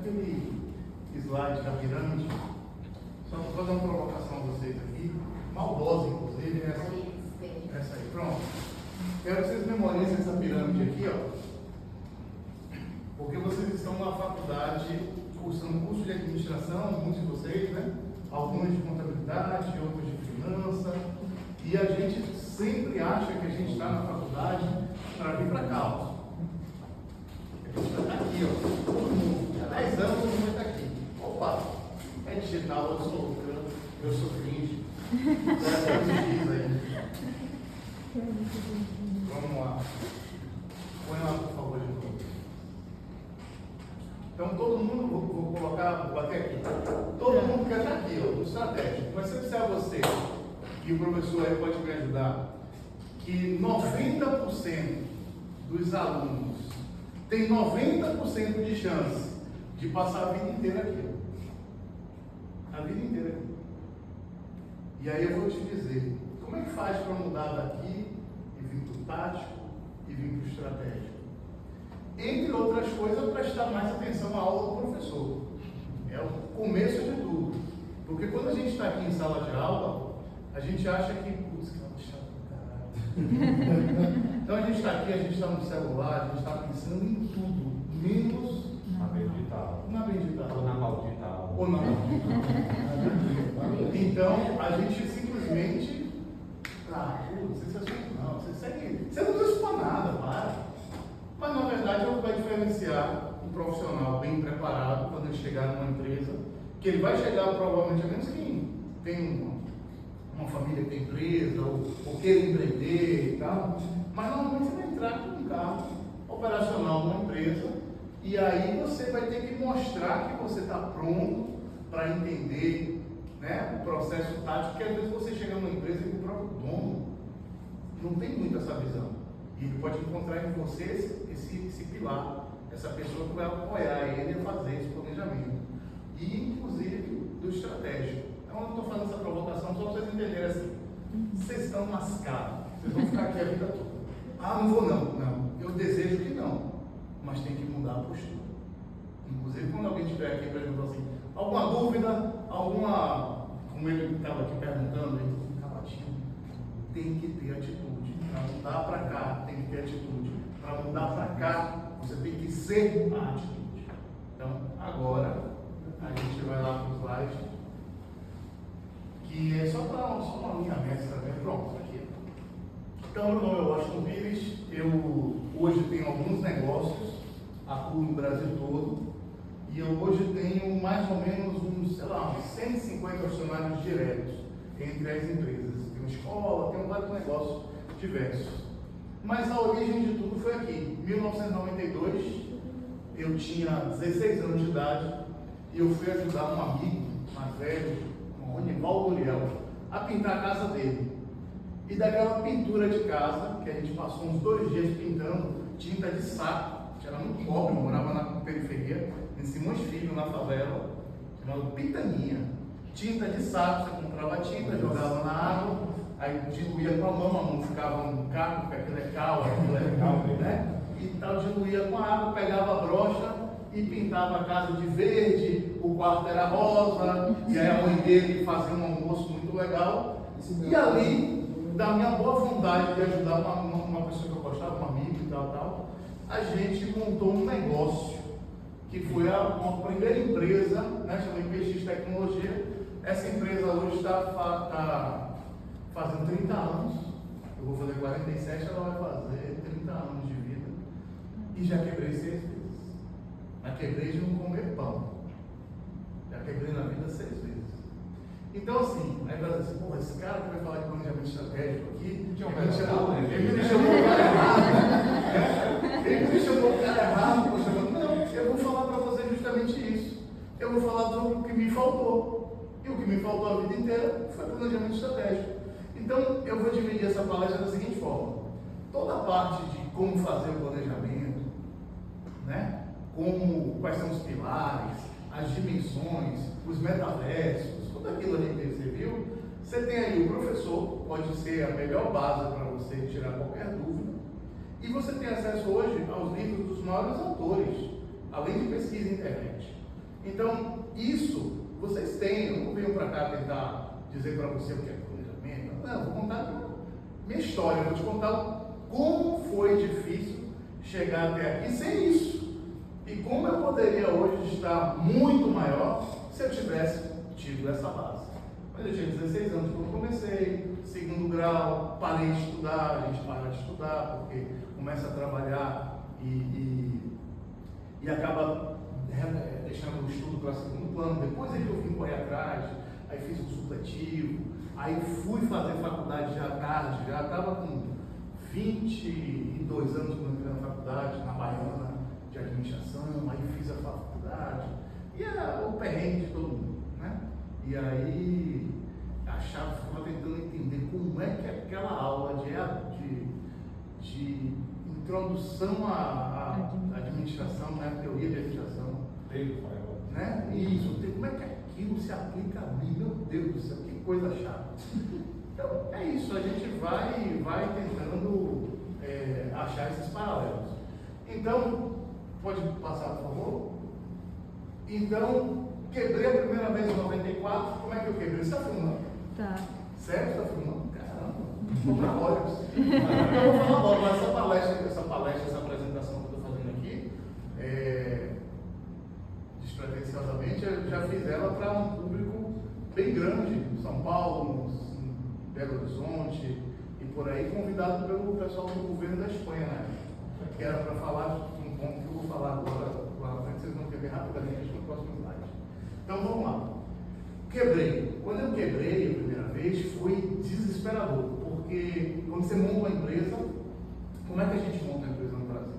aquele slide da pirâmide, só vou fazer uma provocação a vocês aqui, maldosa inclusive, essa aí, pronto. Quero que vocês memorizem essa pirâmide aqui, ó, porque vocês estão na faculdade cursando curso de administração, muitos de vocês, né? Alguns de contabilidade, outros de finança, e a gente sempre acha que a gente está na faculdade para vir para cá, ó. A gente está aqui, ó, todo mundo, há 10 anos todo mundo está aqui. Opa, é digital, eu sou loucão, eu sou cringe. Vamos lá. Põe lá, por favor, de novo. Então, todo mundo, vou colocar, vou bater aqui. Todo mundo quer estar aqui, ó, no estratégico. Mas se eu disser a você, e o professor aí pode me ajudar, que 90% dos alunos tem 90% de chance de passar a vida inteira aqui. A vida inteira aqui. E aí eu vou te dizer, como é que faz para mudar daqui e vir para o tático e vir para o estratégico? Entre outras coisas, prestar mais atenção à aula do professor. É o começo de tudo. Porque quando a gente está aqui em sala de aula, a gente acha que, putz, que aula chata do caralho. Então a gente está aqui, a gente está no celular, a gente está pensando em tudo, menos na bendita aula. Na bendita aula. Ou na maldita aula. Ou na maldita aula. Então a gente simplesmente. Putz, esse assunto não, você segue. Você não precisa expor nada, para. Mas, na verdade, é o que vai diferenciar um profissional bem preparado quando ele chegar numa empresa, que ele vai chegar provavelmente, a menos que tem uma família que tem empresa, ou queira empreender e tal, mas normalmente você vai entrar com um cargo operacional numa empresa, e aí você vai ter que mostrar que você está pronto para entender, né, o processo tático, porque às vezes você chega numa empresa e o próprio dono não tem muito essa visão. E ele pode encontrar em você esse pilar, essa pessoa que vai apoiar ele a fazer esse planejamento. E, inclusive, do estratégico. Então, eu estou fazendo essa provocação só para vocês entenderem assim. Vocês estão lascados. Vocês vão ficar aqui a vida toda. Não vou não. Não. Eu desejo que não. Mas tem que mudar a postura. Inclusive, quando alguém estiver aqui perguntando assim, alguma dúvida, como ele estava aqui perguntando, ele ficou caladinho. Tem que ter atitude. Para mudar para cá, tem que ter atitude. Para mudar para cá, você tem que ser a atitude. Então, agora, a gente vai lá para o slide, que é só uma linha mestra, né? Pronto, aqui. Então, meu nome é Washington Pires, eu hoje tenho alguns negócios, atuo no Brasil todo, e eu hoje tenho mais ou menos uns 150 funcionários diretos entre as empresas. Tem uma escola, tem vários negócios diversos. Mas a origem de tudo foi aqui. Em 1992, eu tinha 16 anos de idade e eu fui ajudar um amigo mais velho, o Ronivaldo Uriel, a pintar a casa dele. E daquela pintura de casa, que a gente passou uns 2 dias pintando, tinta de saco, que era muito pobre, morava na periferia, em Simões Filho, na favela, chamado Pitaninha. Tinta de saco, você comprava tinta, jogava na água, aí diluía com a mão ficava um caco, porque aquilo é cal, né? E tal, diluía com a água, pegava a brocha e pintava a casa de verde, o quarto era rosa, e aí a mãe dele fazia um almoço muito legal. E ali, da minha boa vontade de ajudar uma pessoa que eu gostava, um amigo e tal, a gente montou um negócio, que foi uma primeira empresa, né, chamada IPX Tecnologia. Essa empresa hoje está fazendo 30 anos, eu vou fazer 47, ela vai fazer 30 anos de vida, e já quebrei 6 vezes. Já quebrei de não comer pão, já quebrei na vida 6 vezes. Então assim, aí vai dizer assim, esse cara que vai falar de planejamento estratégico aqui, ele me chamou o cara errado, ele me chamou o cara errado, não, eu vou falar para você justamente isso, eu vou falar do que me faltou, e o que me faltou a vida inteira foi planejamento estratégico. Então, eu vou dividir essa palestra da seguinte forma. Toda a parte de como fazer o planejamento, né? Quais são os pilares, as dimensões, os metaversos, tudo aquilo ali que você viu, você tem aí o professor, pode ser a melhor base para você tirar qualquer dúvida, e você tem acesso hoje aos livros dos maiores autores, além de pesquisa na internet. Então, isso vocês têm. Eu não venho para cá tentar dizer para você o que é planejamento. Não, eu vou contar minha história, eu vou te contar como foi difícil chegar até aqui sem isso. E como eu poderia hoje estar muito maior se eu tivesse tido essa base. Mas eu tinha 16 anos quando comecei, segundo grau, parei de estudar, a gente para de estudar porque começa a trabalhar e acaba deixando o estudo para segundo plano. Depois é que eu vim correr atrás, aí fiz um supletivo, aí fui fazer faculdade já tarde, já estava com 22 anos quando entrei na faculdade, na Baiana de administração, aí fiz a faculdade, e era o perrengue de todo mundo, né? E aí ficava tentando entender como é que aquela aula de introdução à administração, né? Teoria de administração, né? Isso, como é que aquilo se aplica a mim? Meu Deus do céu, que coisa chata. Então, é isso, a gente vai tentando achar esses paralelos. Então, pode passar, por favor? Então, quebrei a primeira vez em 94, como é que eu quebrei? Você está filmando? Tá. Sério? Você está filmando? Caramba, vou para olhos. Eu vou falar logo, mas essa palestra, essa apresentação que eu estou fazendo aqui, despretensiosamente, eu já fiz ela para um público bem grande, em São Paulo, em Belo Horizonte e por aí, convidado pelo pessoal do governo da Espanha, né? Que era para falar de um ponto que eu vou falar agora, lá na frente, vocês vão ver rapidamente, acho que no próximo slide. Então vamos lá. Quebrei. Quando eu quebrei a primeira vez, foi desesperador, porque quando você monta uma empresa, como é que a gente monta uma empresa no Brasil?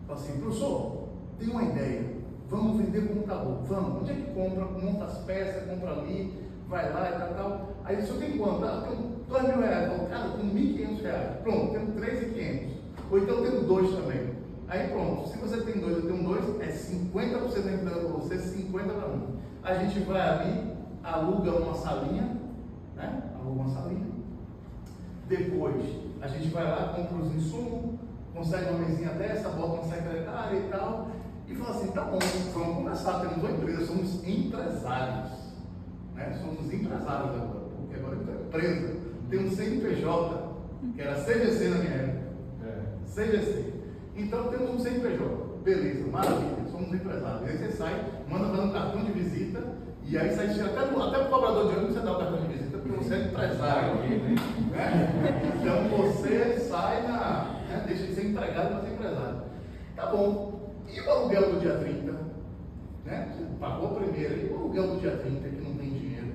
Fala assim, professor, tem uma ideia, vamos vender computador, vamos, onde é que compra, monta as peças, compra ali, vai lá e tal. Aí o senhor tem quanto? Ah, tenho R$2.000. Falo, cara, tenho R$1.500. Pronto, tenho R$3.500. Ou então eu tenho 2 também. Aí pronto, se você tem 2, eu tenho 2, é 50% da empresa para você, 50% para mim. A gente vai ali, aluga uma salinha, né? Aluga uma salinha. Depois, a gente vai lá, compra os insumos, consegue uma mesinha dessa, bota uma secretária e tal, e fala assim, tá bom, vamos começar, temos uma empresa, somos empresários, né? Somos empresários agora, porque agora é empresa. Tem um CNPJ, que era CGC na minha época. CGC. Então temos um CNPJ. Beleza, maravilha, somos empresários. Aí você sai, manda fazer um cartão de visita, e aí sai até o cobrador de ônibus você dá o cartão de visita, porque você é empresário. Né? Então você sai deixa de ser empregado para ser empresário. Tá bom. E o aluguel do dia 30? Né? Você pagou a primeira, e o aluguel do dia 30 que não tem dinheiro?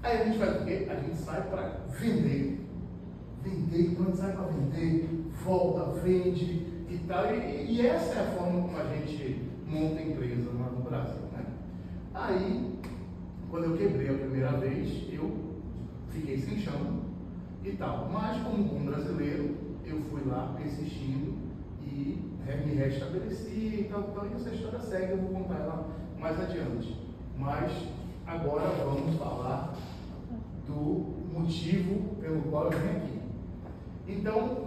Aí a gente faz o quê? A gente sai para vender. Vender, quando sai para vender, volta, vende e tal. E essa é a forma como a gente monta empresa no Brasil, né? Aí, quando eu quebrei a primeira vez, eu fiquei sem chão e tal. Mas, como bom brasileiro, eu fui lá persistindo e me restabeleci e tal. E essa história segue, eu vou contar ela mais adiante. Mas, agora vamos falar do motivo pelo qual eu vim aqui. Então,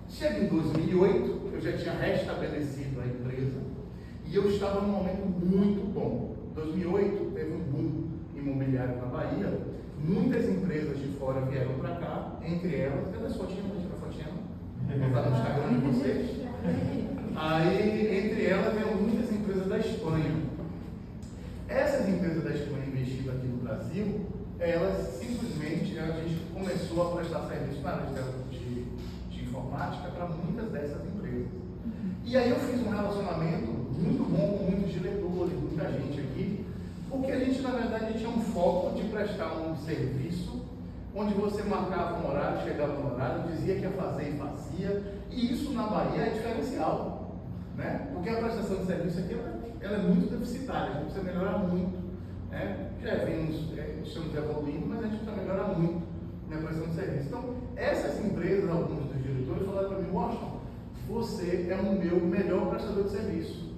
chega em 2008, eu já tinha restabelecido a empresa e eu estava num momento muito bom. Em 2008, teve um boom imobiliário na Bahia, muitas empresas de fora vieram para cá, entre elas, cadê a fotinha? Vou tirar a fotinha, vou botar no Instagram de vocês. Aí, entre elas, vieram muitas empresas da Espanha. Essas empresas da Espanha investindo aqui no Brasil, elas simplesmente, a gente começou a prestar serviço na área de informática para muitas dessas empresas. E aí eu fiz um relacionamento muito bom com muitos diretores, muita gente aqui, porque a gente, na verdade, tinha um foco de prestar um serviço onde você marcava um horário, chegava no horário, dizia que ia fazer e fazia, e isso na Bahia é diferencial, né? Porque a prestação de serviço aqui ela é muito deficitária, a gente precisa melhorar muito, né? Já estamos evoluindo, mas a gente precisa melhorar muito na prestação de serviço. Então, essas empresas, alguns dos diretores falaram para mim, Washington, você é o meu melhor prestador de serviço.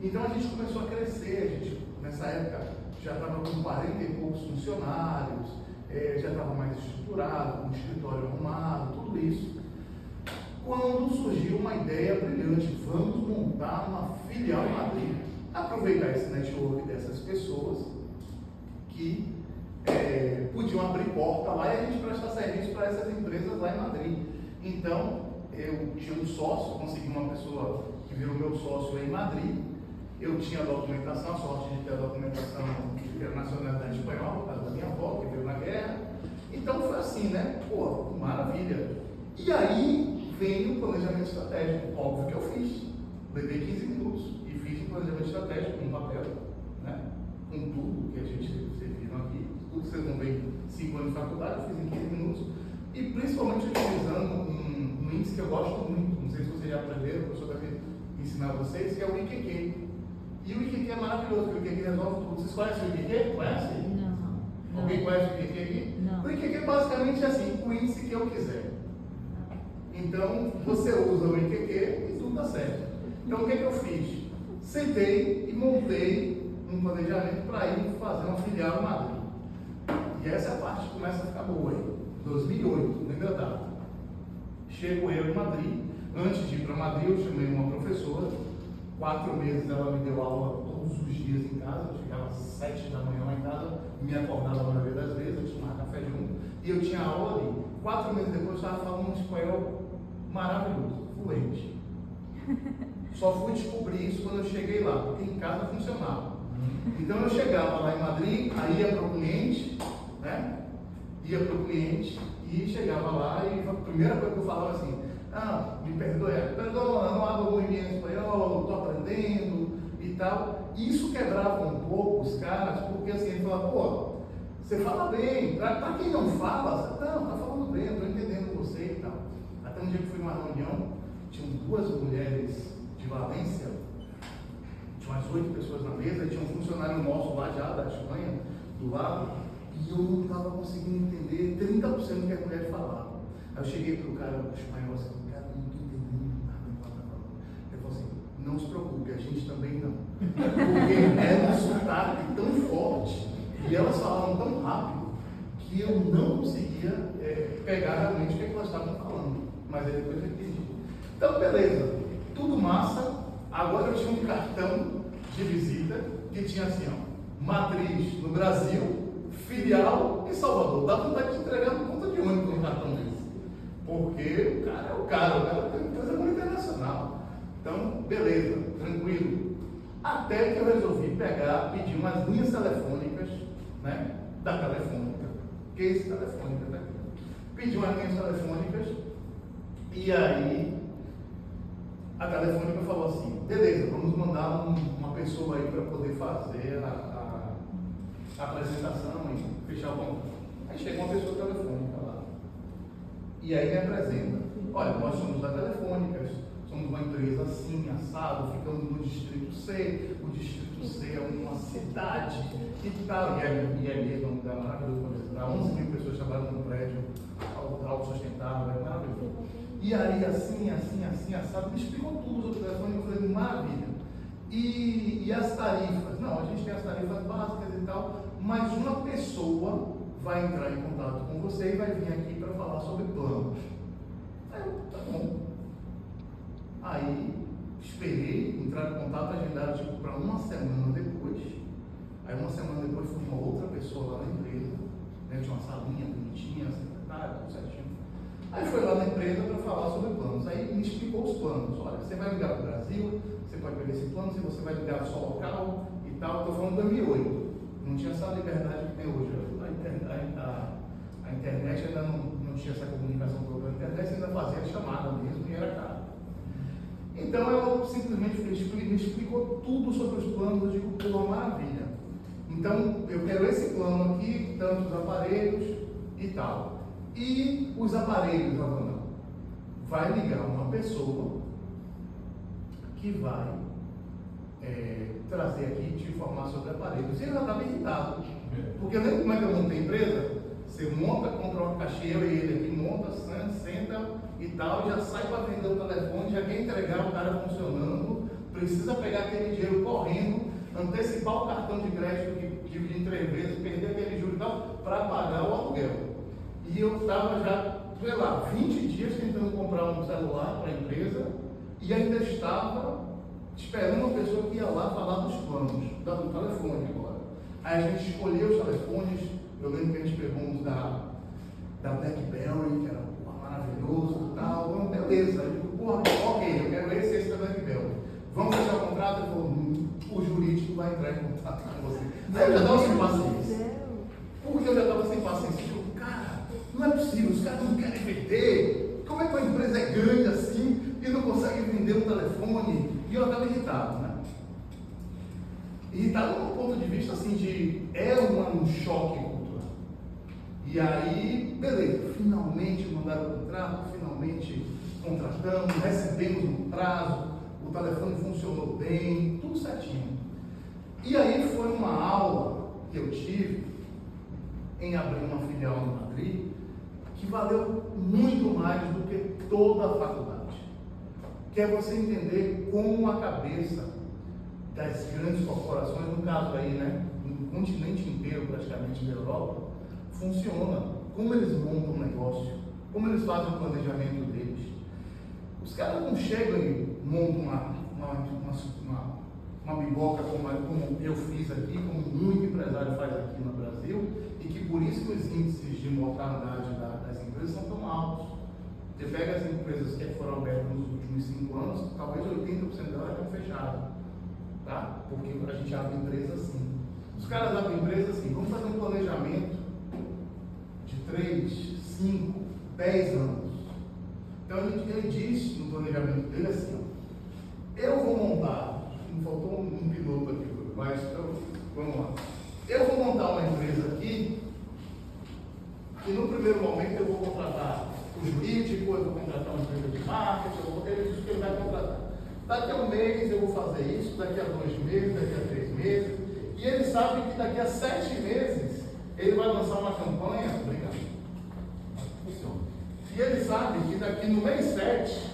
Então a gente começou a crescer, a gente nessa época já estava com 40 e poucos funcionários, já estava mais estruturado, com um escritório arrumado, tudo isso. Quando surgiu uma ideia brilhante, vamos montar uma filial em Madrid. aproveitar esse network dessas pessoas que podiam abrir porta lá e a gente prestar serviço para essas empresas lá em Madrid. Então, eu tinha um sócio, consegui uma pessoa que virou meu sócio em Madrid. Eu tinha a documentação, a sorte de ter a documentação de ter a nacionalidade espanhola, por causa da minha avó, que veio na guerra. Então foi assim, né? Pô, maravilha. E aí veio o planejamento estratégico, óbvio que eu fiz. Levei 15 minutos e fiz um planejamento estratégico com um papel, né? Com tudo que vocês viram aqui, tudo que vocês vão ver em 5 anos de faculdade, eu fiz em 15 minutos. E principalmente utilizando um índice que eu gosto muito, não sei se vocês já aprenderam, o professor deve ensinar vocês, que é o IQQ. E o IQQ é maravilhoso, porque o IQQ resolve tudo. Vocês conhecem o IQQ? Conhecem? Não. Alguém conhece o IQQ aqui? Não. O IQQ basicamente é assim, o índice que eu quiser. Então, você usa o IQQ e tudo dá certo. Então, o que eu fiz? Sentei e montei um planejamento para ir fazer uma filial em Madrid. E essa é a parte que começa a ficar boa aí. 2008, lembra a data? Chego eu em Madrid. Antes de ir para Madrid, eu chamei uma professora. 4 meses ela me deu aula todos os dias em casa. Eu chegava às 7 da manhã lá em casa, me acordava a maioria das vezes, eu tinha café junto. E eu tinha aula ali. 4 meses depois eu estava falando um espanhol maravilhoso, fluente. Só fui descobrir isso quando eu cheguei lá, porque em casa funcionava. Então eu chegava lá em Madrid, aí ia para o cliente, né? Ia para o cliente e chegava lá e a primeira coisa que eu falava assim, me perdoe, perdona, não hablo muito bem espanhol, estou aprendendo e tal. Isso quebrava um pouco os caras, porque assim, ele falava, pô, você fala bem, para quem não fala, você, não, está falando bem, eu estou entendendo você e tal. Até um dia que fui numa reunião, tinham 2 mulheres de Valência, tinha umas 8 pessoas na mesa, e tinha um funcionário nosso lá já, da Espanha, do lado, e eu não estava conseguindo entender 30% do que a mulher falava. Aí eu cheguei para o cara espanhol assim, cara, não estou entendendo nada do que ela está falando. Ele falou assim, não se preocupe, a gente também não. Porque era um sotaque tão forte, e elas falavam tão rápido, que eu não conseguia pegar realmente o que elas estavam falando. Mas aí depois eu entendi. Então, beleza, tudo massa. Agora eu tinha um cartão de visita que tinha assim, ó, matriz no Brasil, filial em Salvador. Dá vontade de entregar no ponto de ônibus um cartão desse. Porque o cara é o cara tem empresa muito internacional. Então, beleza, tranquilo. Até que eu resolvi pedir umas linhas telefônicas, né, da Telefônica. Que é esse Telefônica daqui? Pedi umas linhas telefônicas e aí a Telefônica falou assim, beleza, vamos mandar uma pessoa aí para poder fazer a apresentação e fechar o contrato. Aí chega uma pessoa telefônica lá. E aí me apresenta, olha, nós somos da Telefônica, somos uma empresa assim, assado, ficamos no Distrito C, o Distrito C é uma cidade e tal, e é mesmo um lugar maravilhoso para 11 mil pessoas trabalhando no prédio autossustentável, é maravilhoso. E aí, assim, assado, me explicou tudo sobre o telefone, eu falei, maravilha. E as tarifas? Não, a gente tem as tarifas básicas e tal, mas uma pessoa vai entrar em contato com você e vai vir aqui para falar sobre planos. Aí eu, tá bom. Aí, esperei, entrar em contato, agendado tipo, para uma semana depois. Aí uma semana depois foi uma outra pessoa lá na empresa, né, tinha uma salinha bonitinha, secretária, tudo certinho. Aí foi lá na empresa para falar sobre planos. Aí me explicou os planos. Olha, você vai ligar para o Brasil, você pode pegar esse plano, se você vai ligar só local e tal. Estou falando de 2008. Não tinha essa liberdade que tem hoje. A internet ainda não tinha essa comunicação pela internet, ainda fazia chamada mesmo e era caro. Então ela simplesmente me explicou tudo sobre os planos. Eu digo, pô, maravilha. Então eu quero esse plano aqui, tantos aparelhos e tal. E os aparelhos, Havana, vai ligar uma pessoa que vai trazer aqui e te informar sobre aparelhos. E eu já estava irritado, porque lembra como é que eu montei a empresa? Você monta, compra uma caixeira e ele aqui monta, senta e tal, já sai para vender o telefone, já quer entregar o cara funcionando, precisa pegar aquele dinheiro correndo, antecipar o cartão de crédito que divide em 3 vezes, perder aquele juro e tal, para pagar o aluguel. E eu estava já, sei lá, 20 dias tentando comprar um celular para a empresa e ainda estava esperando uma pessoa que ia lá falar dos do telefone agora. Aí a gente escolheu os telefones, eu lembro que a gente pegou uns da BlackBerry, que era maravilhoso e tal. Então, beleza. Eu digo, porra, ok, eu quero esse da BlackBerry. Vamos fechar o contrato? Ele falou, o jurídico vai entrar em contato com você. Aí eu já estava sem paciência. Porque eu já estava sem paciência. Eu digo, cara, não é possível, os caras não querem vender. Como é que uma empresa é grande assim e não consegue vender um telefone? E eu estava irritado, né? Irritado do ponto de vista assim de um choque cultural. E aí, beleza, finalmente mandaram o contrato, finalmente contratamos, recebemos no prazo, o telefone funcionou bem, tudo certinho. E aí foi uma aula que eu tive em abrir uma filial em Madrid, que valeu muito mais do que toda a faculdade. Que é você entender como a cabeça das grandes corporações, no caso aí, né, no continente inteiro praticamente da Europa, funciona, como eles montam um negócio, como eles fazem o planejamento deles. Os caras não chegam e montam uma biboca como eu fiz aqui, como muito empresário faz aqui no Brasil, e que por isso que os índices de mortalidade das empresas são tão altos. Você pega as empresas que foram abertas nos últimos 5 anos, talvez 80% delas estão fechadas, tá? Porque a gente abre empresa assim. Os caras abrem empresa assim, vamos fazer um planejamento de 3, 5, 10 anos. Então ele diz no planejamento dele assim, ó, eu vou montar, não faltou um piloto aqui, mas vamos lá. Eu vou montar uma empresa aqui, e no primeiro momento eu vou contratar o jurídico, eu vou contratar uma empresa de marketing, ele diz que ele vai contratar. Daqui a um mês eu vou fazer isso, daqui a 2 meses, daqui a 3 meses, e ele sabe que daqui a 7 meses ele vai lançar uma campanha, obrigado. E ele sabe que daqui no mês 7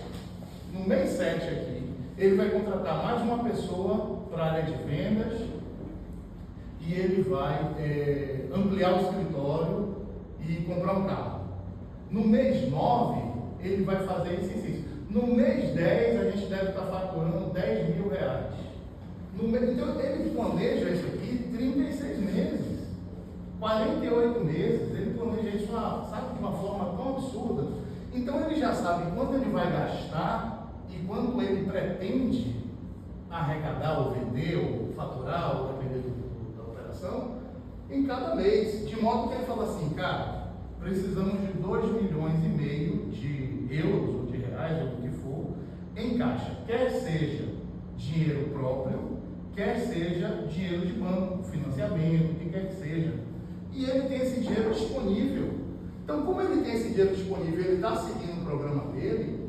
aqui, ele vai contratar mais uma pessoa para a área de vendas e ele vai ampliar o escritório e comprar um carro. No mês 9, ele vai fazer isso. No mês 10, a gente deve estar faturando R$10 mil. Então, ele planeja isso aqui 36 meses, 48 meses. Ele planeja isso, sabe, de uma forma tão absurda. Então, ele já sabe quanto ele vai gastar e quanto ele pretende arrecadar, ou vender, ou faturar, ou depender da operação, em cada mês. De modo que ele fala assim, cara, precisamos de 2,5 milhões de euros, ou de reais, ou do que for, em caixa. Quer seja dinheiro próprio, quer seja dinheiro de banco, financiamento, o que quer que seja. E ele tem esse dinheiro disponível. Então, como ele tem esse dinheiro disponível, ele está seguindo o programa dele,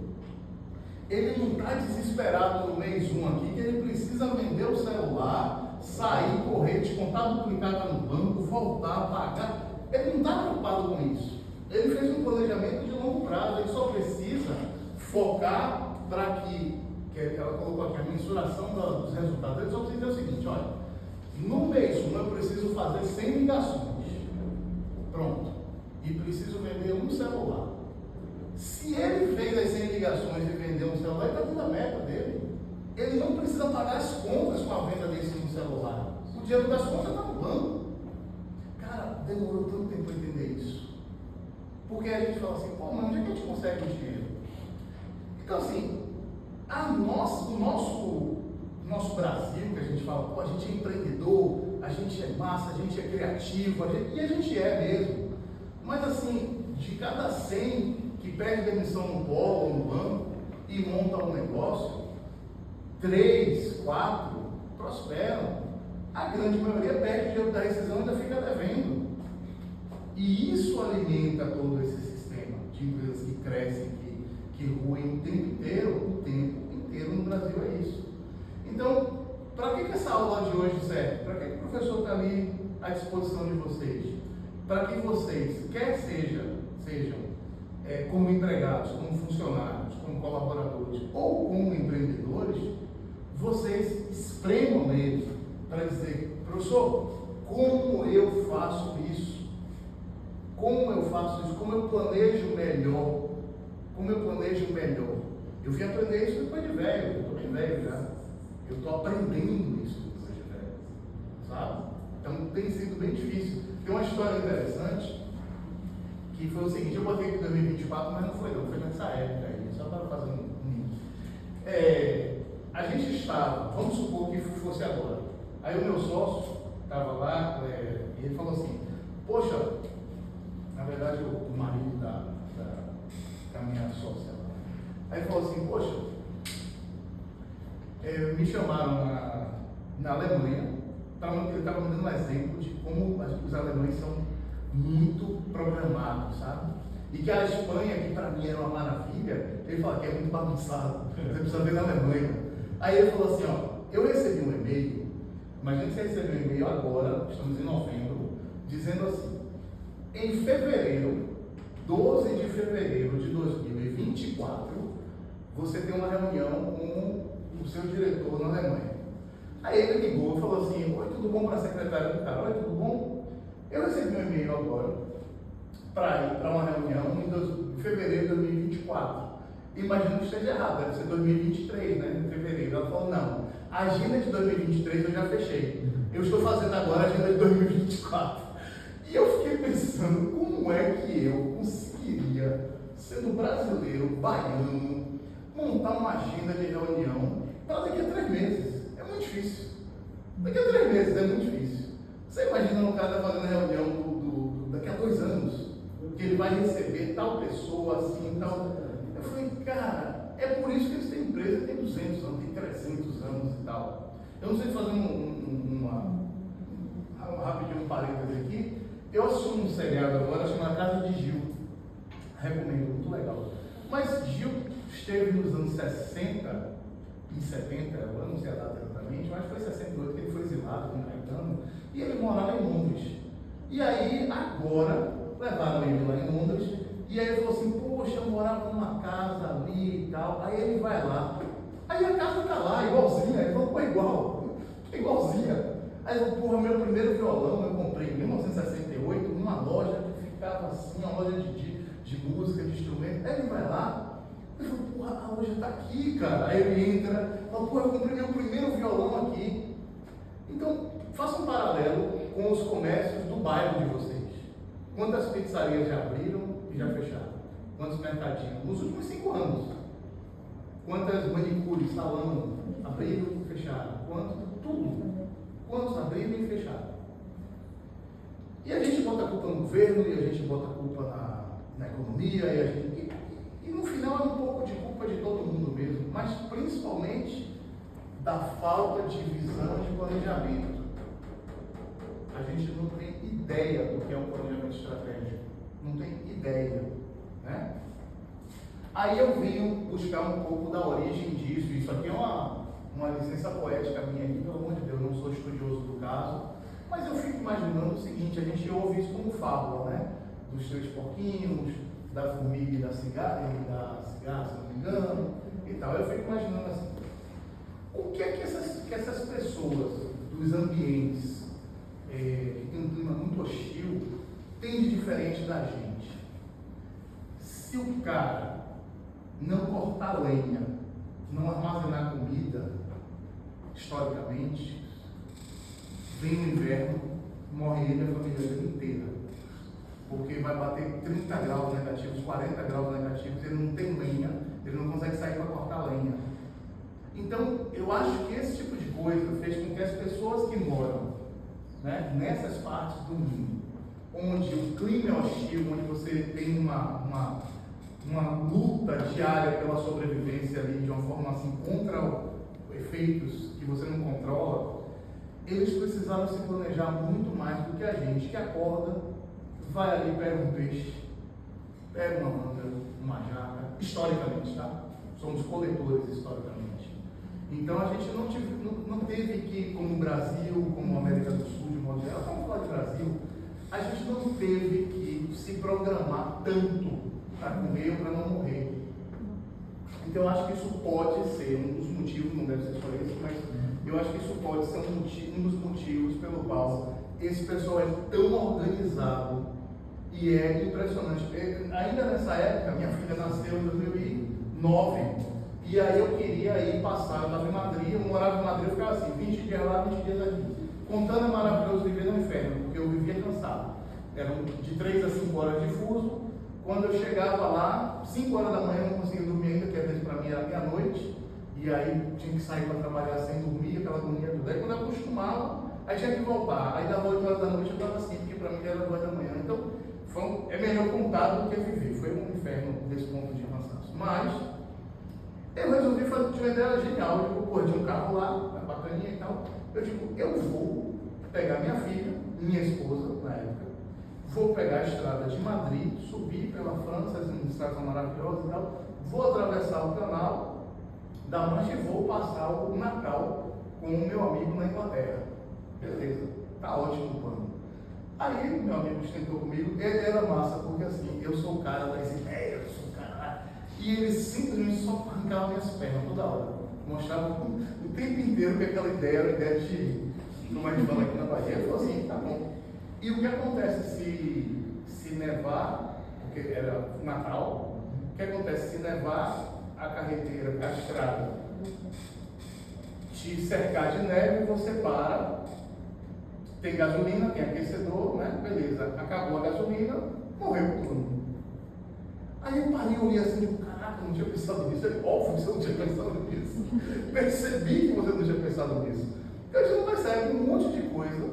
ele não está desesperado no mês 1 aqui, que ele precisa vender o celular, sair, correr, descontar a duplicata no banco, voltar, pagar. Ele não está preocupado com isso. Ele fez um planejamento de longo prazo, ele só precisa focar para que ela colocou aqui, a mensuração dos resultados. Ele só precisa dizer o seguinte, olha, no mês 1 eu preciso fazer 100 ligações. Pronto. E preciso vender um celular. Se ele fez as 100 ligações e vendeu um celular, ele está dentro da meta dele. Ele não precisa pagar as contas com a venda desse um celular. O dinheiro das contas está no banco. Cara, demorou tanto tempo para entender isso. Porque a gente fala assim, pô, mas onde é que a gente consegue o dinheiro? Então assim, o nosso Brasil, que a gente fala, pô, a gente é empreendedor, a gente é massa, a gente é criativo, e a gente é mesmo. Mas assim, de cada 100 que pede demissão no polo ou no banco e monta um negócio, 3, 4 prosperam. A grande maioria perde o dinheiro da rescisão e ainda fica devendo. E isso alimenta todo esse sistema de empresas que crescem, que ruem o tempo inteiro no Brasil é isso. Então, para que essa aula de hoje serve? Para que o professor está ali à disposição de vocês? Para que vocês, quer sejam como empregados, como funcionários, como colaboradores ou como empreendedores, vocês espremam eles para dizer, professor, como eu faço isso? Como eu faço isso? Como eu planejo melhor? Eu vim aprender isso depois de velho, eu estou bem velho já. Eu estou aprendendo isso depois de velho. que foi o seguinte, eu botei aqui 2024, mas não foi nessa época aí, só estava fazendo um link. A gente estava, vamos supor que fosse agora, aí o meu sócio estava lá, e ele falou assim, poxa, na verdade o marido da minha sócia lá, aí ele falou assim, poxa, me chamaram na Alemanha, ele estava me dando um exemplo de como os alemães são muito programados, sabe? E que a Espanha, que para mim era uma maravilha, ele fala que é muito bagunçado, você precisa ver na Alemanha. Aí ele falou assim, ó, eu recebi um e-mail, imagina que você recebeu um e-mail agora, estamos em novembro, dizendo assim, em fevereiro, 12 de fevereiro de 2024, você tem uma reunião com o seu diretor na Alemanha. Aí ele ligou e falou assim, oi, tudo bom para a secretária do cara? Oi, tudo bom? Eu recebi um e-mail agora para ir para uma reunião em fevereiro de 2024. Imagino que esteja errado, deve ser 2023, né? Em fevereiro. Ela falou, não, a agenda de 2023 eu já fechei. Eu estou fazendo agora a agenda de 2024. E eu fiquei pensando, como é que eu conseguiria, sendo brasileiro, baiano, montar uma agenda de reunião para daqui a 3 meses? É muito difícil. Daqui a 3 meses é muito difícil. Você imagina um cara fazendo reunião daqui a 2 anos, que ele vai receber tal pessoa, assim, tal. Eu falei, cara, é por isso que eles têm empresa que tem 200 anos, tem 300 anos e tal. Eu não sei fazer rapidinho um parênteses aqui. Eu assisti um seriado agora chamado Casa de Gil. Recomendo, muito legal. Mas Gil esteve nos anos 60 e 70, eu não sei a data exatamente, mas foi 68 que ele foi exilado com Caetano, e ele morava em Londres. E aí, agora, levaram ele lá em Londres, e aí ele falou assim, poxa, eu morava numa casa ali e tal. Aí ele vai lá, aí a casa tá lá, igualzinha. Ele falou, pô, igualzinha. Aí ele falou, porra, meu primeiro violão eu comprei em 1968, numa loja que ficava assim, uma loja de música, de instrumento. Aí ele vai lá, ele falou, porra, a loja tá aqui, cara. Aí ele entra, fala, porra, eu comprei meu primeiro violão aqui. Então, faça um paralelo com os comércios do bairro de vocês. Quantas pizzarias já abriram e já fecharam? Quantos mercadinhos? Nos últimos 5 anos. Quantas manicures, salão abriram e fecharam? Tudo. Quantos abriram e fecharam? E a gente bota a culpa no governo, e a gente bota a culpa na economia, e no final é um pouco de culpa de todo mundo mesmo, mas principalmente da falta de visão de planejamento. A gente não tem ideia do que é um planejamento estratégico. Não tem ideia, né? Aí eu vim buscar um pouco da origem disso. Isso aqui é uma licença poética minha aqui, pelo amor de Deus, eu não sou estudioso do caso, mas eu fico imaginando o seguinte, a gente ouve isso como fábula, né? Dos 3 porquinhos, da formiga e da cigarra, se não me engano, e tal. Eu fico imaginando assim, o que é que essas pessoas dos ambientes que tem um clima muito hostil têm de diferente da gente? Se o cara não cortar lenha, não armazenar comida, historicamente, vem no inverno, morre ele e a família dele inteira. Porque vai bater 30 graus negativos, 40 graus negativos, ele não tem lenha, ele não consegue sair para cortar lenha. Então, eu acho que esse tipo de coisa fez com que as pessoas que moram, né, nessas partes do mundo, onde o clima é hostil, onde você tem uma luta diária pela sobrevivência ali, de uma forma assim, contra efeitos que você não controla, eles precisaram se planejar muito mais do que a gente, que acorda, vai ali, pega um peixe, pega uma manga, uma jaca, historicamente, tá? Somos coletores historicamente. Então a gente não teve que, como o Brasil, como a América do Sul, de modo geral, vamos falar de Brasil, a gente não teve que se programar tanto para comer ou para não morrer. Então eu acho que isso pode ser um dos motivos, não deve ser só isso, mas eu acho que isso pode ser um dos motivos pelo qual esse pessoal é tão organizado e é impressionante. Ainda nessa época, minha filha nasceu em 2009 e aí eu queria ir passar, eu estava em Madrid, eu morava em Madrid, eu ficava assim, 20 dias lá, 20 dias aqui. Contando é maravilhoso viver no inferno, porque eu vivia cansado. Eram de 3 a 5 horas de fuso, Quando eu chegava lá, 5 horas da manhã eu não conseguia dormir ainda, que às vezes para mim era meia-noite, e aí tinha que sair para trabalhar sem dormir, aquela agonia toda. Aí quando eu acostumava, aí tinha que voltar. Aí dava 8 horas da noite eu estava assim, porque para mim era 2 da manhã. Então, é melhor contar do que viver. Foi um inferno desse ponto de cansaço. Mas, eu resolvi fazer, tinha uma ideia genial. Eu digo, pô, tinha um carro lá, bacaninha e tal. Eu digo, eu vou pegar minha filha, minha esposa, na época, vou pegar a estrada de Madrid, subir pela França, as estradas são maravilhosas e tal, vou atravessar o canal da Mancha e vou passar o Natal com o meu amigo na Inglaterra. Beleza, tá ótimo o plano. Aí meu amigo tentou comigo, ele era massa, porque assim, eu sou o cara das ideias, eu sou o cara. E ele simplesmente só arrancava minhas pernas toda hora. Mostrava o tempo inteiro que aquela ideia era ideia de, como a gente fala aqui na Bahia. Ele falou assim, tá bom. E o que acontece se nevar, porque era Natal, o que acontece se nevar a carreteira, a estrada, te cercar de neve, você para, tem gasolina, tem aquecedor, né? Beleza, acabou a gasolina, morreu o turno. Aí eu parei, olhei assim, digo, caraca, eu não tinha pensado nisso. É óbvio que você não tinha pensado nisso. Percebi que você não tinha pensado nisso. Porque a gente não percebe um monte de coisa,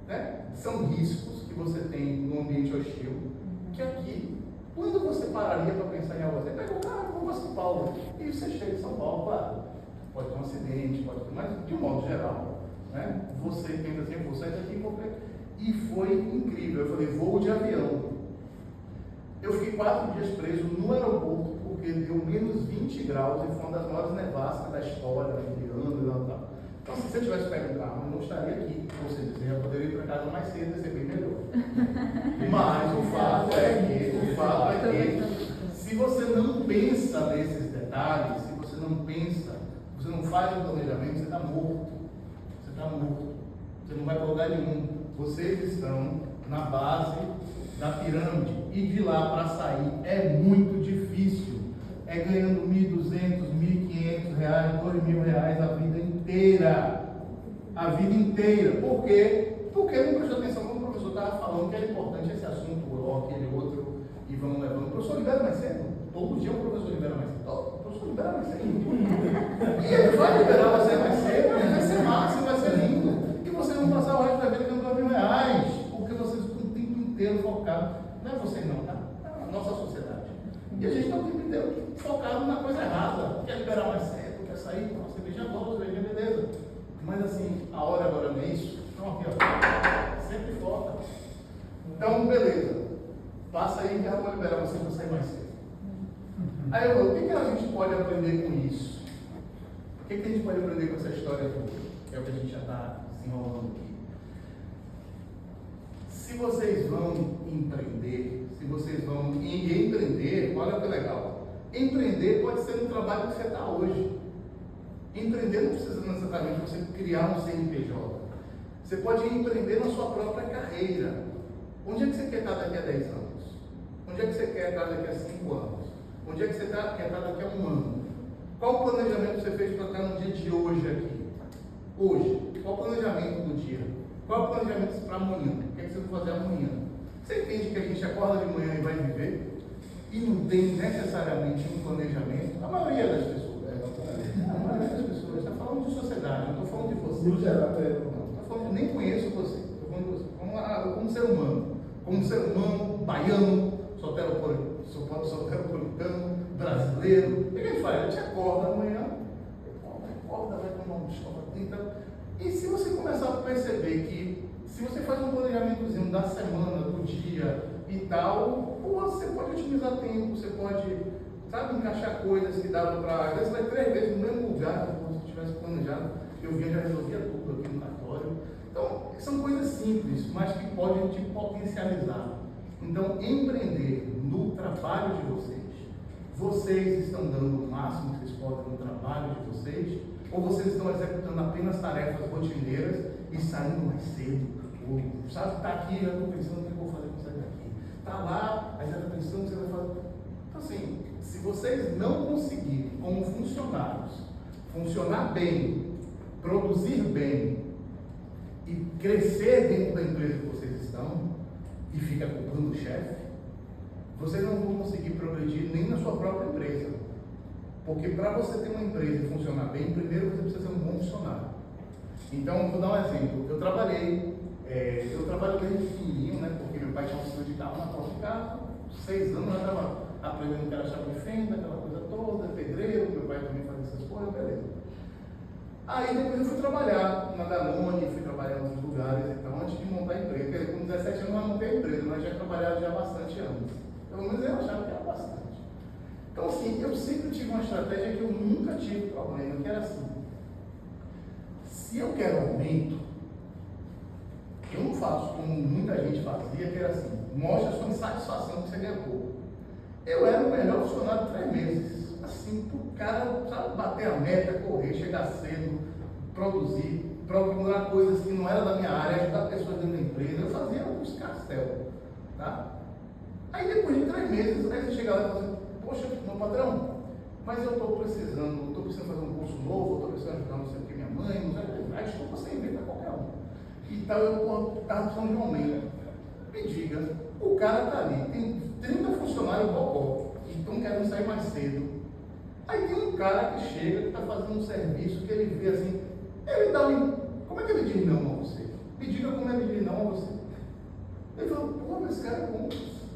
né? São riscos que você tem no ambiente hostil, que aqui, quando você pararia para pensar em algo assim, pega o carro, vou para São Paulo, e você chega em São Paulo, claro, pode ter um acidente, pode ter, mas de um modo geral, né? Você pensa assim, vou sair daqui e vou pegar. E foi incrível, eu falei, voo de avião. Eu fiquei 4 dias preso no aeroporto, porque deu menos 20 graus e foi uma das maiores nevascas da história, daquele ano e tal. Então, se você tivesse pego um carro, eu não estaria aqui. Ou seja, você já poderia ir para casa mais cedo e ser bem melhor. Mas o fato é que, se você não pensa nesses detalhes, se você não pensa, você não faz o planejamento, você está morto. Você está morto. Você não vai para lugar nenhum. Vocês estão na base da pirâmide e de lá para sair é muito difícil. É ganhando R$1.200, R$1.500, R$2.000 a vida inteira. A vida inteira. Por quê? Porque não prestou atenção quando o professor estava falando que era importante esse assunto, ou aquele outro, e vamos levando. O professor libera mais cedo. Todo dia o professor libera mais cedo. O professor libera mais cedo. E ele vai liberar você mais cedo, e vai ser massa, vai ser lindo. E você não passar o resto da vida ganhando R$2.000, porque você ficam o tempo inteiro focado. Não é você não, tá? É a nossa sociedade. E a gente está o tempo inteiro focado na coisa errada. Quer liberar mais cedo, quer sair, então você beija bola, você beija beleza. Mas assim, a hora agora não é isso. Então aqui, ó, sempre foca. Então, beleza. Passa aí que ela vai liberar você para sair mais cedo. Aí eu falo, o que a gente pode aprender com isso? O que a gente pode aprender com essa história toda? Que é o que a gente já está se enrolando aqui. Se vocês vão empreender, se vocês vão empreender, olha que legal. Empreender pode ser no trabalho que você está hoje. Empreender não precisa necessariamente você criar um CNPJ. Você pode empreender na sua própria carreira. Onde é que você quer estar daqui a 10 anos? Onde é que você quer estar daqui a 5 anos? Onde é que você quer estar daqui a 1 ano? Qual o planejamento você fez para estar no dia de hoje aqui? Hoje. Qual o planejamento do dia? Qual o planejamento para amanhã? O que é que você vai fazer amanhã? Você entende que a gente acorda de manhã e vai viver? E não tem necessariamente um planejamento? A maioria das pessoas. A maioria das pessoas. Está falando de sociedade, não estou falando de você. No geral, Estou falando, nem conheço você. Estou falando de você. Como ser humano. Como ser humano, baiano, soteropolitano, brasileiro. O que a gente faz? A gente acorda amanhã, vai tomar um escova. E se você começar a perceber que, se você faz um planejamentozinho da semana, do dia e tal, você pode otimizar tempo, você pode, sabe, encaixar coisas que dava para. Às vezes vai 3 vezes no mesmo lugar, se você tivesse planejado, eu vinha já resolvia tudo aqui no cartório. Então, são coisas simples, mas que podem te potencializar. Então, empreender no trabalho de vocês estão dando o máximo que vocês podem no trabalho de vocês, ou vocês estão executando apenas tarefas rotineiras e saindo mais cedo? Ou, sabe, está aqui, eu estou pensando o que eu vou fazer com sair daqui. Está lá, aí você está pensando o que você vai fazer. Então, assim, se vocês não conseguirem, como funcionários, funcionar bem, produzir bem e crescer dentro da empresa que vocês estão, e fica culpando o chefe, vocês não vão conseguir progredir nem na sua própria empresa. Porque para você ter uma empresa e funcionar bem, primeiro você precisa ser um bom funcionário. Então, vou dar um exemplo. Eu trabalho desde pequenininho, né? Porque meu pai tinha um oficina de carro na porta de casa. 6 anos eu estava aprendendo que era chave de fenda, aquela coisa toda, pedreiro, meu pai também fazia essas coisas, beleza. Aí depois eu fui trabalhar na Danone, fui trabalhar em outros lugares, então antes de montar a empresa, porque com 17 anos eu não montei a empresa, mas já trabalhava já há bastante anos. Pelo menos eu achava que era bastante. Então assim, eu sempre tive uma estratégia que eu nunca tive problema, que era assim, se eu quero aumento, eu não faço como muita gente fazia, que era assim, mostra a sua insatisfação que você ganha pouco. Eu era o melhor funcionário de 3 meses. Assim, pro cara, sabe, bater a meta, correr, chegar cedo, produzir, procurar coisas que não eram da minha área, ajudar pessoas dentro da empresa, eu fazia uns castelos, tá? Aí depois de 3 meses, aí você chega lá e fala assim, poxa, meu patrão, mas eu estou precisando fazer um curso novo, estou precisando ajudar não sei o que, minha mãe, não sei o que, a desculpa você inventa qualquer um. Então eu estava precisando de um aumento. Me diga, o cara está ali, tem 30 funcionários bocó, que estão querendo sair mais cedo. Aí tem um cara que chega, que está fazendo um serviço, que ele vê assim, ele dá um. Como é que ele diz não a você? Me diga como ele diz não a você. Ele fala, pô, mas esse cara é bom,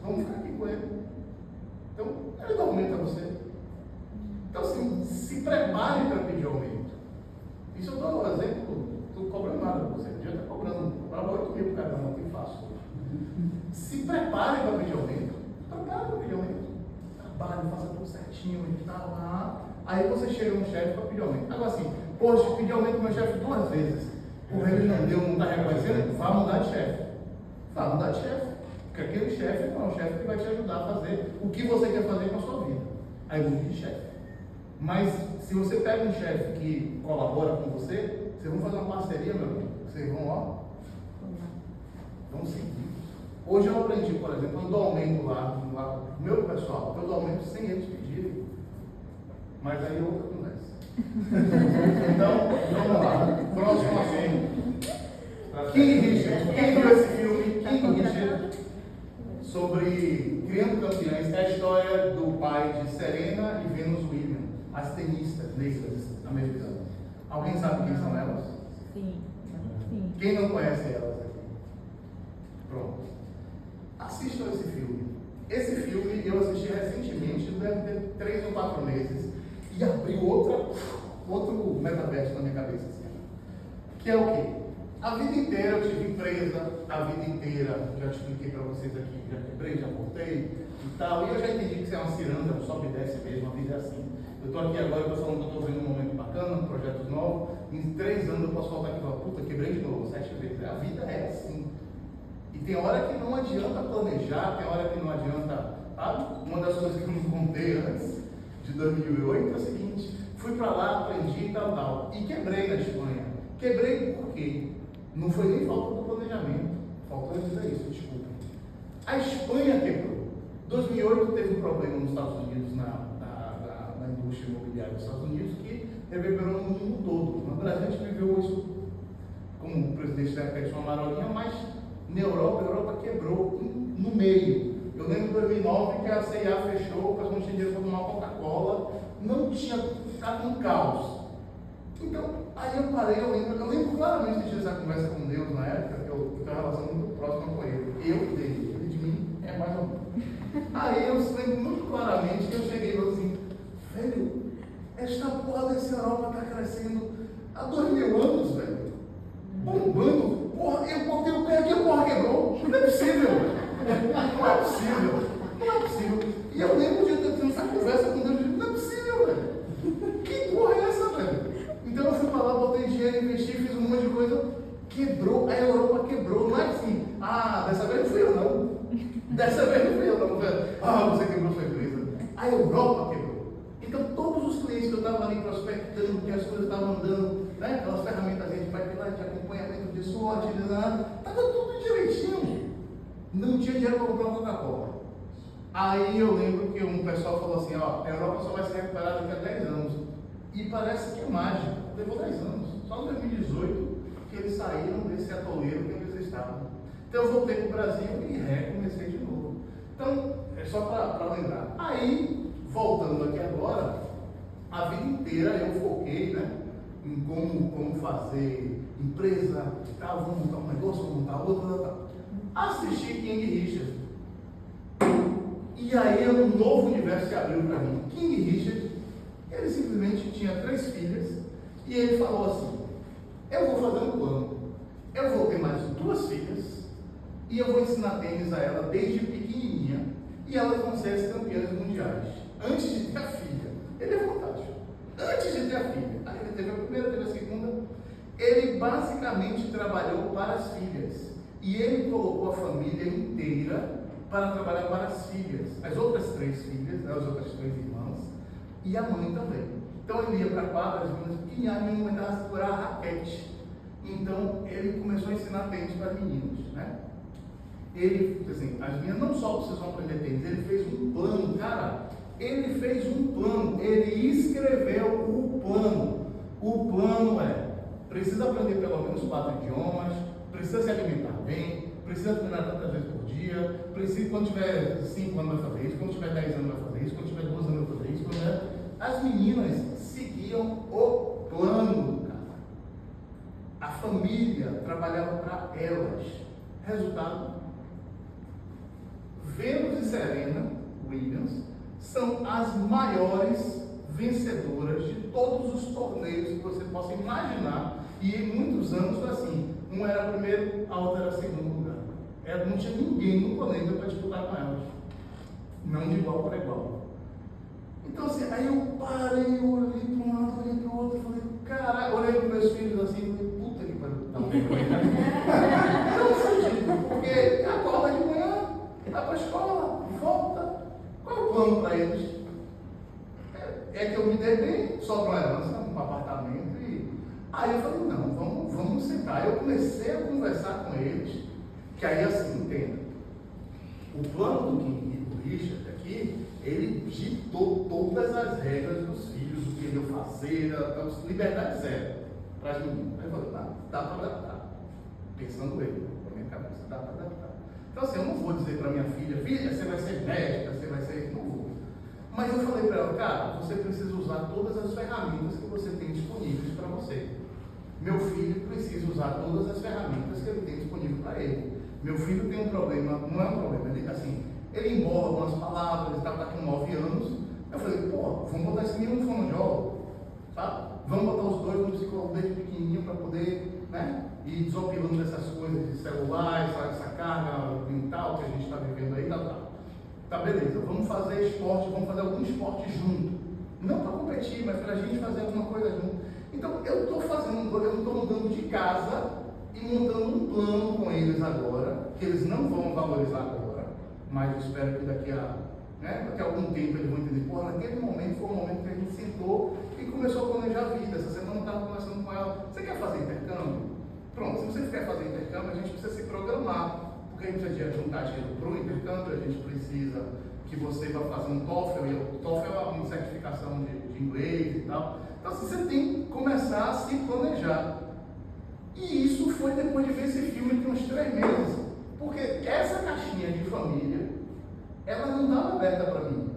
vamos ficar aqui com ele. Então, ele dá aumento a você. Então, assim, se prepare para pedir aumento. Isso eu dou um exemplo, estou cobrando nada para você, já está cobrando, cobrava 8 mil por cada um, que fácil. Se prepare para pedir aumento. Prepare para pedir aumento. Trabalhe, faça tudo certinho e tal. Aí você chega no chefe para pedir aumento. Agora assim, poxa, pedi aumento para o meu chefe 2 vezes. O ele não deu, não está reconhecendo, vá mudar de chefe. Vá mudar de chefe. Porque aquele chefe não é um chefe que vai te ajudar a fazer o que você quer fazer com a sua vida. Aí mude de chefe. Mas se você pega um chefe que colabora com você, vocês vão fazer uma parceria, meu amigo. Vocês vão seguir. Hoje eu aprendi, por exemplo, eu dou aumento lá no meu pessoal, eu dou aumento sem eles pedirem, mas aí é outra conversa. Então, vamos lá. Próximo assunto. King Richard. Quem viu esse filme? King Richard, sobre Criando Campeões, é a história do pai de Serena e Venus Williams, as tenistas negras americanas. Alguém sabe quem são elas? Sim. Quem não conhece elas aqui? Pronto. Assistam esse filme. Esse filme eu assisti recentemente, deve ter 3 ou 4 meses, e abriu outro metaverso na minha cabeça. Assim, que é o quê? A vida inteira eu tive empresa, a vida inteira, já expliquei para vocês aqui, já quebrei, já voltei e tal, e eu já entendi que isso é uma ciranda, um sobe e desce mesmo, a vida é assim. Eu estou aqui agora, eu estou falando que eu estou vendo um momento bacana, projetos novos, em 3 anos eu posso voltar aqui e falar, puta, quebrei de novo, 7 vezes. A vida é assim. E tem hora que não adianta planejar, tem hora que não adianta, sabe? Uma das coisas que eu não contei antes, de 2008, é o seguinte, fui para lá, aprendi e tal, e quebrei na Espanha. Quebrei por quê? Não foi nem falta do planejamento, faltou dizer isso, desculpa. A Espanha quebrou. 2008 teve um problema nos Estados Unidos, na indústria imobiliária dos Estados Unidos, que reverberou no mundo todo. No Brasil a gente viveu isso, como o presidente da época de uma marolinha, mas na Europa, a Europa quebrou no meio. Eu lembro de 2009 que a C&A fechou, o pessoal não tinha dinheiro para tomar Coca-Cola, não tinha, estava um caos. Então, aí eu parei, eu lembro claramente de ter essa conversa com Deus na época, que eu tenho uma relação muito próxima com ele. Eu dele, ele de mim é mais ou menos. Aí eu lembro muito claramente que eu cheguei e falei assim, velho, esta porra dessa Europa está crescendo há 2000 anos, velho. Bombando. Porra, eu botei o pé aqui, a porra quebrou. Não é possível. Não é possível. Não é possível. E eu lembro de eu ter essa conversa com Deus, eu digo, não é possível, velho. Que porra é essa, velho? Então eu fui pra lá, botei dinheiro, investi, fiz um monte de coisa. Quebrou, a Europa quebrou. Não é assim, dessa vez não fui eu não. Dessa vez não fui eu não, velho. Você quebrou sua empresa. A Europa quebrou. Então todos os clientes que eu estava ali prospectando, que as coisas estavam andando, né? Aquelas ferramentas de pipeline, de acompanhamento de SWOT, estava tudo direitinho. Não tinha dinheiro para comprar Coca-Cola. Aí eu lembro que um pessoal falou assim, a Europa só vai se recuperar daqui a 10 anos. E parece que é mágica, levou 10 anos. Só em 2018 que eles saíram desse atoleiro que eles estavam. Então eu voltei para o Brasil e recomecei de novo. Então, é só para lembrar. Aí, voltando aqui agora, a vida inteira eu foquei, né, em como fazer empresa, tal, vamos montar um negócio, vamos montar outro, tal. Assisti King Richard. E aí um novo universo se abriu para mim. King Richard, ele simplesmente tinha 3 filhas e ele falou assim: eu vou fazer um plano, eu vou ter mais 2 filhas e eu vou ensinar tênis a ela desde pequenininha e elas vão ser as campeãs mundiais antes de ter a filha. Ele é fantástico. Antes de ter a filha, aí ele teve a primeira, teve a segunda. Ele basicamente trabalhou para as filhas e ele colocou a família inteira para trabalhar para as filhas, as outras 3 filhas, as outras 3 irmãs e a mãe também. Então ele ia para a quadra, as meninas pequenininhas, a minha mãe dava a segurar a raquete. Então ele começou a ensinar tênis para meninos, né? Ele, assim, as meninas não só precisam aprender tênis, ele fez um plano, cara. Ele fez um plano, ele escreveu o plano. O plano precisa aprender pelo menos 4 idiomas, precisa se alimentar bem, precisa treinar tantas vezes por dia, precisa, quando tiver 5 anos vai fazer isso, quando tiver 10 anos vai fazer isso, quando tiver 12 anos vai fazer isso. As meninas seguiam o plano, cara. A família trabalhava para elas. Resultado: Venus e Serena Williams são as maiores vencedoras de todos os torneios que você possa imaginar. E em muitos anos foi assim: um era primeiro, a outra era segundo lugar. Não tinha ninguém no planeta para disputar com elas, não de igual para igual. Então assim, aí eu parei, eu olhei para um lado, olhei para o outro, falei, cara, olhei para meus filhos assim, falei, puta que pariu, não tem coisa. Não sentido, porque acorda de manhã, vai para a escola, volta. Qual é o plano para eles? É que eu me dei bem, só uma herança, um apartamento. Aí eu falei, não, vamos sentar. Eu comecei a conversar com eles, que aí assim, entenda, o plano do Richard aqui, ele ditou todas as regras dos filhos, o que ele ia fazer, liberdade zero para as meninas. Aí eu falei, dá para adaptar, pensando ele, na minha cabeça, dá para adaptar. Então assim, eu não vou dizer para minha filha, você vai ser médica, você vai ser, não vou. Mas eu falei para ela, cara, você precisa usar todas as ferramentas que você tem disponíveis para você. Meu filho precisa usar todas as ferramentas que ele tem disponível para ele. Meu filho tem um problema, não é um problema, ele embola algumas palavras, ele está com 9 anos. Eu falei, pô, vamos botar esse menino no fonoaudiólogo, sabe? Vamos botar os dois no psicólogo desde pequenininho para poder, né, ir desopilando dessas coisas de celular, essa carga mental que a gente está vivendo aí, Tá, beleza, vamos fazer esporte, vamos fazer algum esporte junto. Não para competir, mas para a gente fazer alguma coisa junto. Então, eu estou mudando de casa e montando um plano com eles agora, que eles não vão valorizar agora, mas eu espero que daqui a algum tempo eles vão entender, pô, naquele momento foi o momento que a gente sentou e começou a planejar a vida. Essa semana eu estava conversando com ela, você quer fazer intercâmbio? Pronto, se você quer fazer intercâmbio, a gente precisa se programar. Porque a gente precisa juntar dinheiro para o intercâmbio, a gente precisa que você vá fazer um TOEFL, e o TOEFL é uma certificação de inglês e tal. Então assim, você tem que começar a se planejar. E isso foi depois de ver esse filme por uns 3 meses. Porque essa caixinha de família, ela não estava aberta para mim.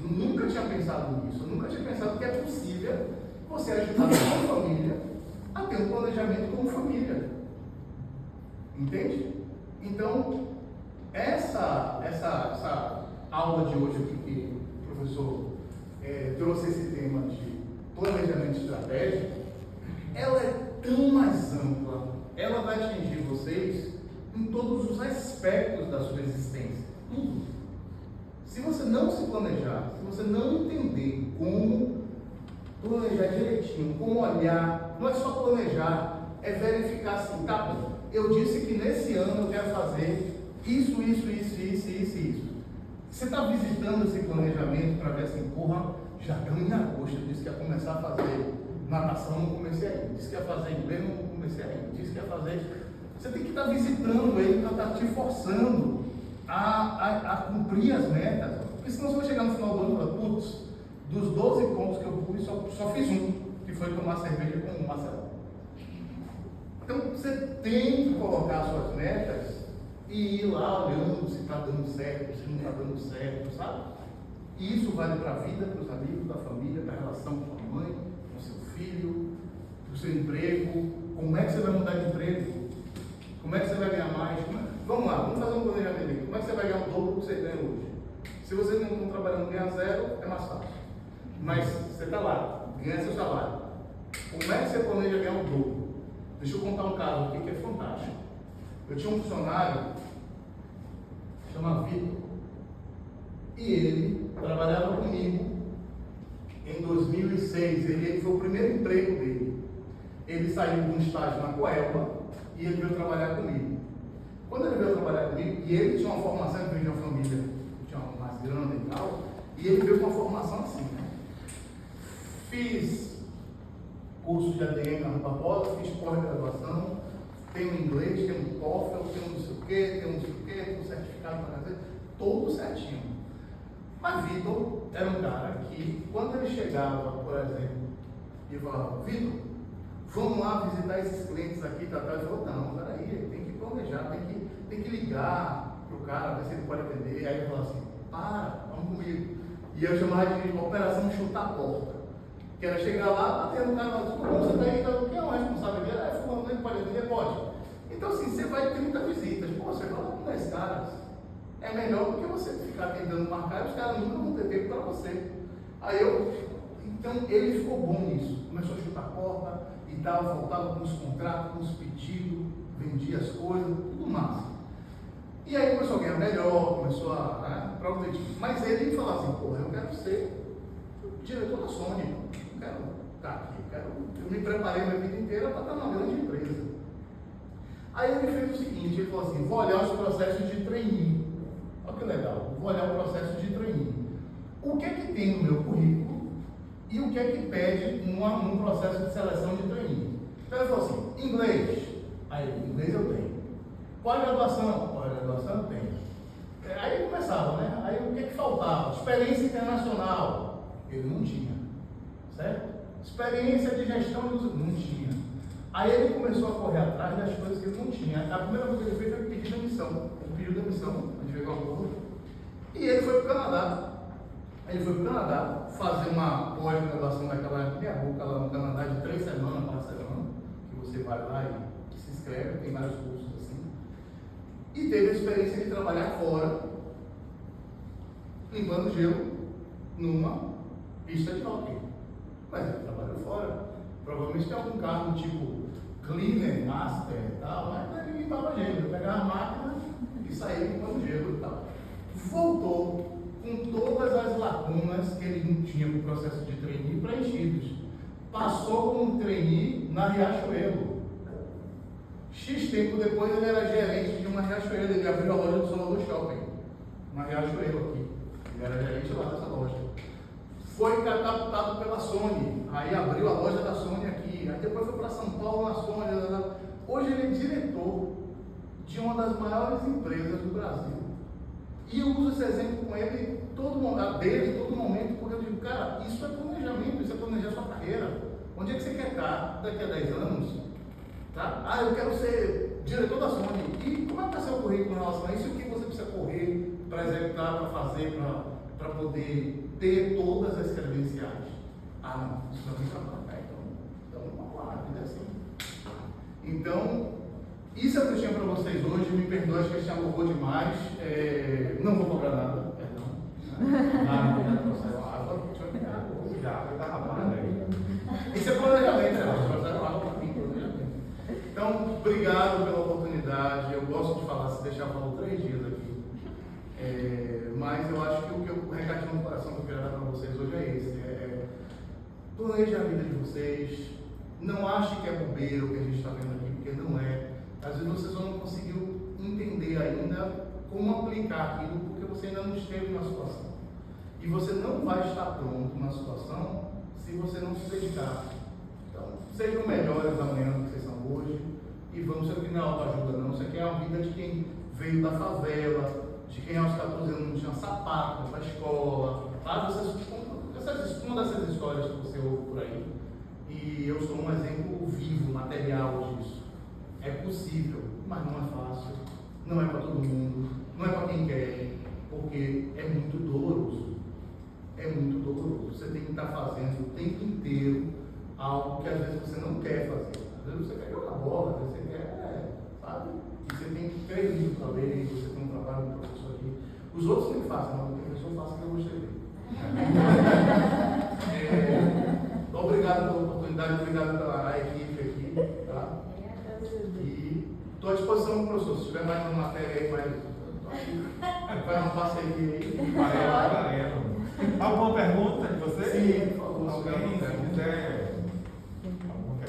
Eu nunca tinha pensado nisso, eu nunca tinha pensado que é possível você ajudar a sua família a ter um planejamento como família. Entende? Então, essa aula de hoje aqui que o professor trouxe esse tema de planejamento estratégico, ela é tão mais ampla, ela vai atingir vocês em todos os aspectos da sua existência, tudo. Se você não se planejar, se você não entender como planejar direitinho, como olhar, não é só planejar, é verificar assim, tá bom, eu disse que nesse ano eu quero fazer isso. Você está visitando esse planejamento para ver assim, porra, já estamos em agosto, eu disse que ia começar a fazer natação, não comecei ainda, disse que ia fazer inglês, não comecei ainda, disse que ia fazer. Você tem que estar visitando ele para estar te forçando a cumprir as metas, porque senão você vai chegar no final do ano e falar, putz, dos 12 pontos que eu fui, só fiz um, que foi tomar cerveja com o Marcelo. Então você tem que colocar suas metas e ir lá olhando se está dando certo, se não está dando certo, sabe? E isso vale para a vida, para os amigos, para a família, para a relação com a mãe, com o seu filho, para o seu emprego. Como é que você vai mudar de emprego? Como é que você vai ganhar mais? Vamos lá, vamos fazer um planejamento aqui. Como é que você vai ganhar o dobro do que você ganha hoje? Se você não está trabalhando e ganha zero, é mais fácil. Mas você está lá, ganha seu salário. Como é que você planeja ganhar o dobro? Deixa eu contar um caso aqui que é fantástico. Eu tinha um funcionário, chama Vitor, e ele trabalhava comigo em 2006. Ele foi o primeiro emprego dele. Ele saiu de um estágio na Coelba e ele veio trabalhar comigo. Quando ele veio trabalhar comigo, e ele tinha uma formação, ele veio de uma família que tinha uma mais grande e tal, e ele veio com uma formação assim, né? Fiz curso de ADM na Rua Barbosa, fiz pós-graduação, tenho inglês, tenho TOEFL, tenho não sei o quê, tenho certificado para fazer, tudo certinho. Mas Vitor era um cara que, quando ele chegava, por exemplo, e falava, Vitor, vamos lá visitar esses clientes aqui, tá? Ele falou, não, peraí, tem que planejar, tem que ligar pro cara, ver se ele pode atender. Aí ele falou assim, vamos comigo. E eu chamava de operação chutar a porta. Que era chegar lá, bater no cara, tudo bom, você está aí, então, quem é o responsável dele? Fulano, ele pode atender? Pode. Então assim, você vai ter 30 visitas, pô, você fala com 10 caras. É melhor do que você ficar tentando marcar e os caras nunca vão ter tempo para você. Então ele ficou bom nisso, começou a chutar a porta e tal, voltava com os contratos, com os pedidos, vendia as coisas, tudo massa. E aí começou a ganhar melhor, começou a para o objetivo. Mas ele falava assim, porra, eu quero ser diretor da Sony, eu quero estar aqui, eu me preparei minha vida inteira para estar numa grande empresa. Aí ele fez o seguinte, ele falou assim, vou olhar os processos de trainee. Olha que legal, vou olhar o processo de trainee. O que é que tem no meu currículo e o que é que pede num processo de seleção de trainee? Então ele falou assim, inglês. Aí, inglês eu tenho. Pós-graduação? Pós-graduação eu tenho. Aí começava, né? Aí o que é que faltava? Experiência internacional. Ele não tinha. Certo? Experiência de gestão de uso. Não tinha. Aí ele começou a correr atrás das coisas que ele não tinha. A primeira coisa que ele fez foi pedir demissão. Ele pediu demissão, a gente veio ao povo. E ele foi para o Canadá. Ele foi para o Canadá fazer uma pós-graduação daquela meia boca lá no Canadá de 3 semanas, 4 semanas, que você vai lá e se inscreve, tem vários cursos assim. E teve a experiência de trabalhar fora, limpando gelo, numa pista de hockey. Mas ele trabalhou fora. Provavelmente tem algum cargo tipo cleaner, master e tal, mas ele limpava gelo. Ele pegava a máquina e saía limpando gelo e tal. Voltou com todas as lacunas que ele não tinha no processo de trainee preenchidos. Passou como trainee na Riachuelo. X tempo depois ele era gerente de uma Riachuelo, ele abriu a loja do Salvador Shopping, na Riachuelo aqui. Ele era gerente lá dessa loja. Foi catapultado pela Sony, aí abriu a loja da Sony aqui, aí depois foi para São Paulo na Sony. Hoje ele é diretor de uma das maiores empresas do Brasil. E eu uso esse exemplo com ele todo momento, porque eu digo, cara, isso é planejamento, isso é planejar sua carreira. Onde é que você quer estar daqui a 10 anos? Tá? Eu quero ser diretor da Sony. E como é que está seu currículo em relação a isso? O que você precisa correr para executar, para fazer, para poder ter todas as credenciais? Não, isso não é trabalho. Então vamos lá, a vida é assim. Então, isso é o que eu tinha para vocês hoje. Me perdoe, acho que eu alongou demais. Não vou cobrar nada, perdão. Água, deixa eu pegar água. Já, vai estar rapado aí. Isso é planejamento, né? Então, obrigado pela oportunidade. Eu gosto de falar, se deixar, eu falo 3 dias aqui. Mas eu acho que o recadinho no coração que eu quero dar para vocês hoje é esse. Planeje a vida de vocês. Não ache que é bobeira o que a gente está vendo aqui, porque não é. Às vezes você só não conseguiu entender ainda como aplicar aquilo, porque você ainda não esteve na situação. E você não vai estar pronto na situação se você não se dedicar. Então, sejam melhores amanhã do que vocês são hoje. E vamos, isso aqui não é autoajuda não. Isso aqui é a vida de quem veio da favela, de quem aos 14 anos não tinha sapato para a escola. Uma dessas histórias que você ouve por aí. E eu sou um exemplo vivo, material disso. É possível, mas não é fácil. não é para todo mundo, não é para quem quer, porque é muito doloroso. É muito doloroso. Você tem que estar fazendo o tempo inteiro algo que às vezes você não quer fazer. Às vezes você quer jogar bola, às vezes você quer, sabe? E você tem 3 livros para ler, você tem um trabalho de professor aqui. Os outros nem fazem, mas o professor faz que eu gostei dele. Obrigado pela oportunidade, obrigado pela equipe aqui, tá? E estou à disposição do professor. Se tiver mais uma matéria aí, vai uma parceria aí. Alguma pergunta de você? Sim, por favor. Alguém, se quiser